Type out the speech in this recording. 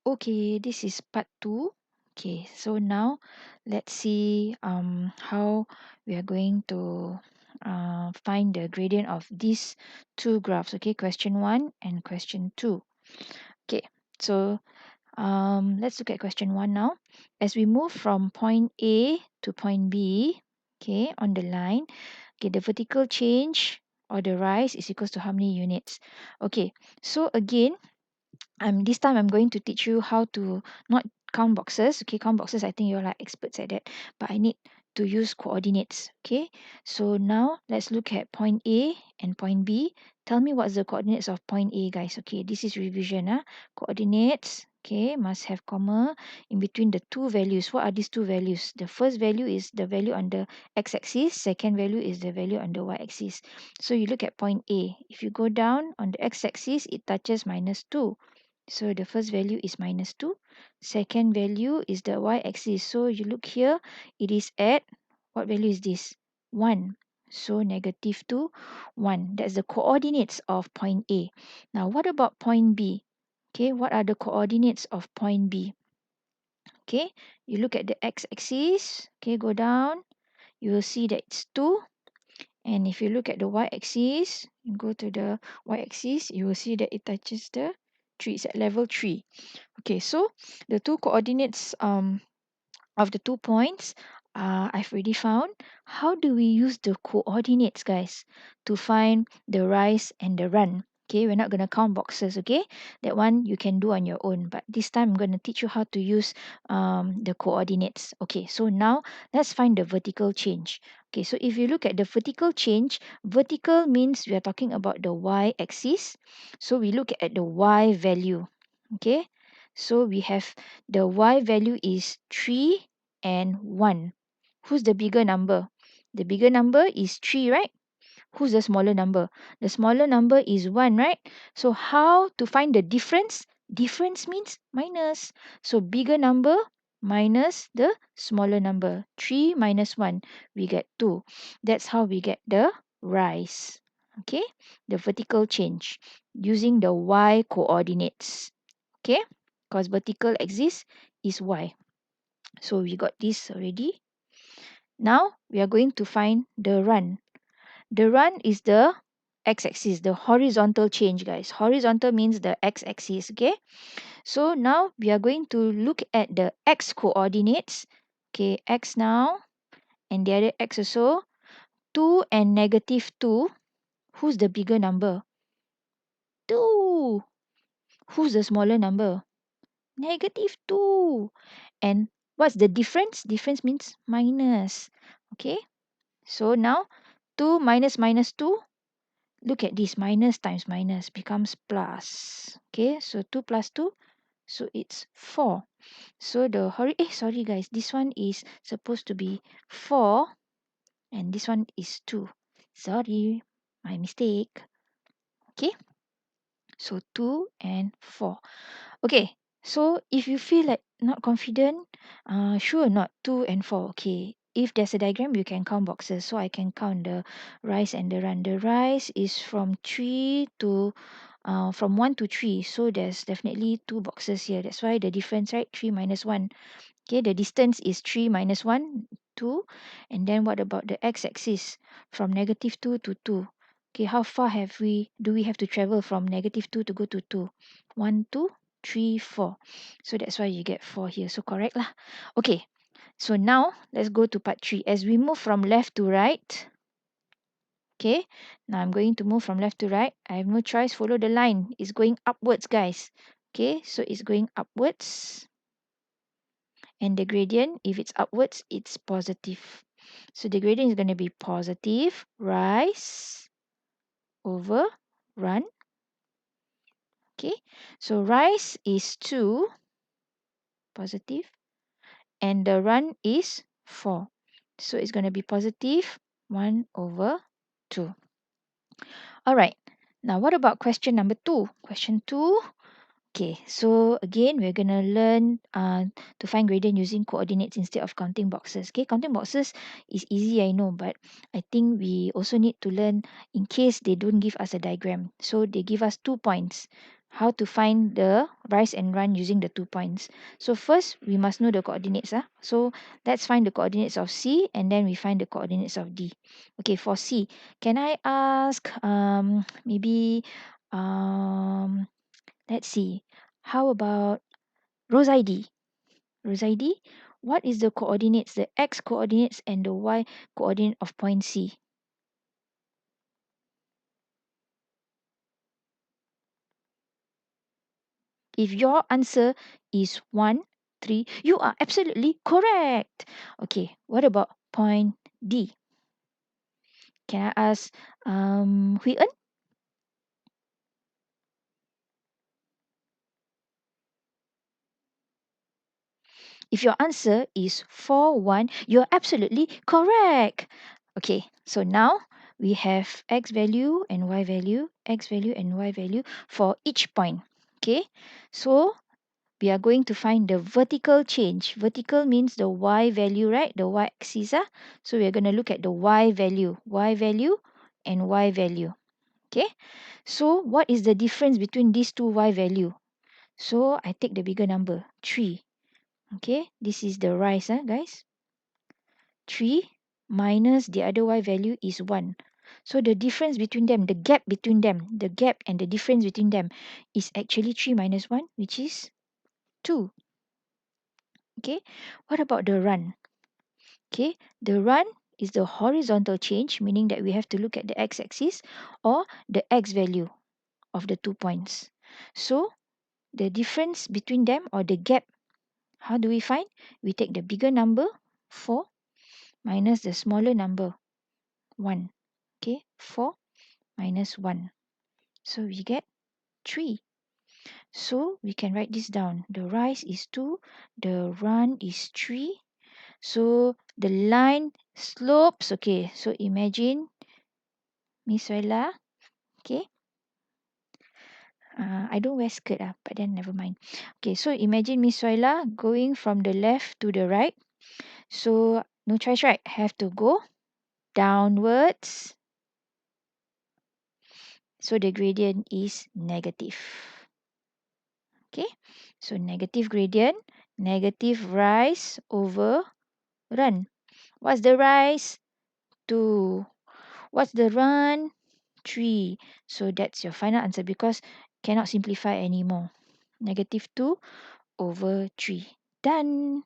Okay, this is part 2. Okay, so now let's see how we are going to find the gradient of these two graphs. Okay, question 1 and question 2. Okay, so let's look at question 1 now. As we move from point A to point B, okay, on the line, okay, the vertical change or the rise is equals to how many units? Okay, so again, this time I'm going to teach you how to not count boxes. Okay, count boxes, I think you're like experts at that, but I need to use coordinates. Okay, so now let's look at point A and point B. Tell me what's the coordinates of point A, guys. Okay, this is revision. Coordinates, okay, must have comma in between the two values. What are these two values? The first value is the value on the x-axis, second value is the value on the y-axis. So you look at point A. If you go down on the x-axis, it touches -2. So the first value is -2. Second value is the y-axis. So you look here, it is at, what value is this? 1. So -2, 1. That's the coordinates of point A. Now what about point B? Okay, what are the coordinates of point B? Okay, you look at the x-axis. Okay, go down. You will see that it's 2. And if you look at the y-axis, you go to the y-axis, you will see that it touches the 3. It's at level 3. Okay, so the two coordinates of the 2 points I've already found. How do we use the coordinates, guys, to find the rise and the run? Okay, we're not going to count boxes, okay? That one you can do on your own. But this time I'm going to teach you how to use the coordinates. Okay, so now let's find the vertical change. Okay, so if you look at the vertical change, vertical means we are talking about the y-axis. So we look at the y value. Okay, so we have the y value is 3 and 1. Who's the bigger number? The bigger number is 3, right? Who's the smaller number? The smaller number is 1, right? So how to find the difference? Difference means minus. So bigger number minus the smaller number. 3 minus 1, we get 2. That's how we get the rise. Okay? The vertical change using the y coordinates. Okay, because vertical axis is y. So we got this already. Now we are going to find the run. The run is the x-axis, the horizontal change, guys. Horizontal means the x-axis. Okay, so now we are going to look at the x coordinates. Okay, x now and the other x also. 2 and -2. Who's the bigger number? 2. Who's the smaller number? -2. And what's the difference? Difference means minus. Okay, so now 2 minus -2. Look at this, minus times minus becomes plus. Okay, so 2 plus 2, so it's 4. So the sorry guys, this one is supposed to be 4 and this one is 2. Sorry, my mistake. Okay, so 2 and 4. Okay, so if you feel like not confident, sure, not 2 and 4. Okay, if there's a diagram, you can count boxes. So I can count the rise and the run. The rise is from 3 to from 1 to 3. So there's definitely 2 boxes here. That's why the difference, right? 3 minus 1. Okay, the distance is 3 minus 1, 2. And then what about the x-axis? From -2 to 2. Okay, how far do we have to travel from -2 to go to 2? 1, 2, 3, 4. So that's why you get 4 here. So correct lah. Okay, so now let's go to part 3. As we move from left to right, okay, now I'm going to move from left to right. I have no choice. Follow the line. It's going upwards, guys. Okay, so it's going upwards. And the gradient, if it's upwards, it's positive. So the gradient is going to be positive, rise, over, run. Okay, so rise is 2, positive, and the run is 4. So it's going to be positive 1 over 2. All right, now what about question number 2? Question 2. Okay, so again, we're going to learn to find gradient using coordinates instead of counting boxes. Okay, counting boxes is easy, I know, but I think we also need to learn in case they don't give us a diagram. So they give us 2 points. how to find the rise and run using the 2 points. So first we must know the coordinates. So let's find the coordinates of C and then we find the coordinates of D. Okay, for C, can I ask maybe um let's see. How about Rose ID? Rose ID, what is the coordinates, the X coordinates and the Y coordinate of point C? If your answer is 1, 3, you are absolutely correct. Okay, what about point D? Can I ask Hui En? If your answer is 4, 1, you're absolutely correct. Okay, so now we have X value and Y value, X value and Y value for each point. Okay, so we are going to find the vertical change. Vertical means the Y value, right? The Y axis. So we are going to look at the Y value and Y value. Okay. So what is the difference between these two Y value? So I take the bigger number, 3. Okay. This is the rise, guys. 3 minus the other Y value is 1. So the difference between them, the gap between them, the gap and the difference between them is actually 3 minus 1, which is 2. Okay. What about the run? Okay, the run is the horizontal change, meaning that we have to look at the x-axis or the x value of the 2 points. So the difference between them or the gap, how do we find? We take the bigger number, 4, minus the smaller number, 1. Okay, 4 minus 1. So we get 3. So we can write this down. The rise is 2, the run is 3. So the line slopes. Okay, so imagine Miss Suela. Okay. I don't wear skirt but then never mind. Okay, so imagine Miss Suela going from the left to the right. So no choice, right? Have to go downwards. So the gradient is negative. Okay, so negative gradient, negative rise over run. What's the rise? 2. What's the run? 3. So that's your final answer because cannot simplify anymore. Negative 2 over 3. Done.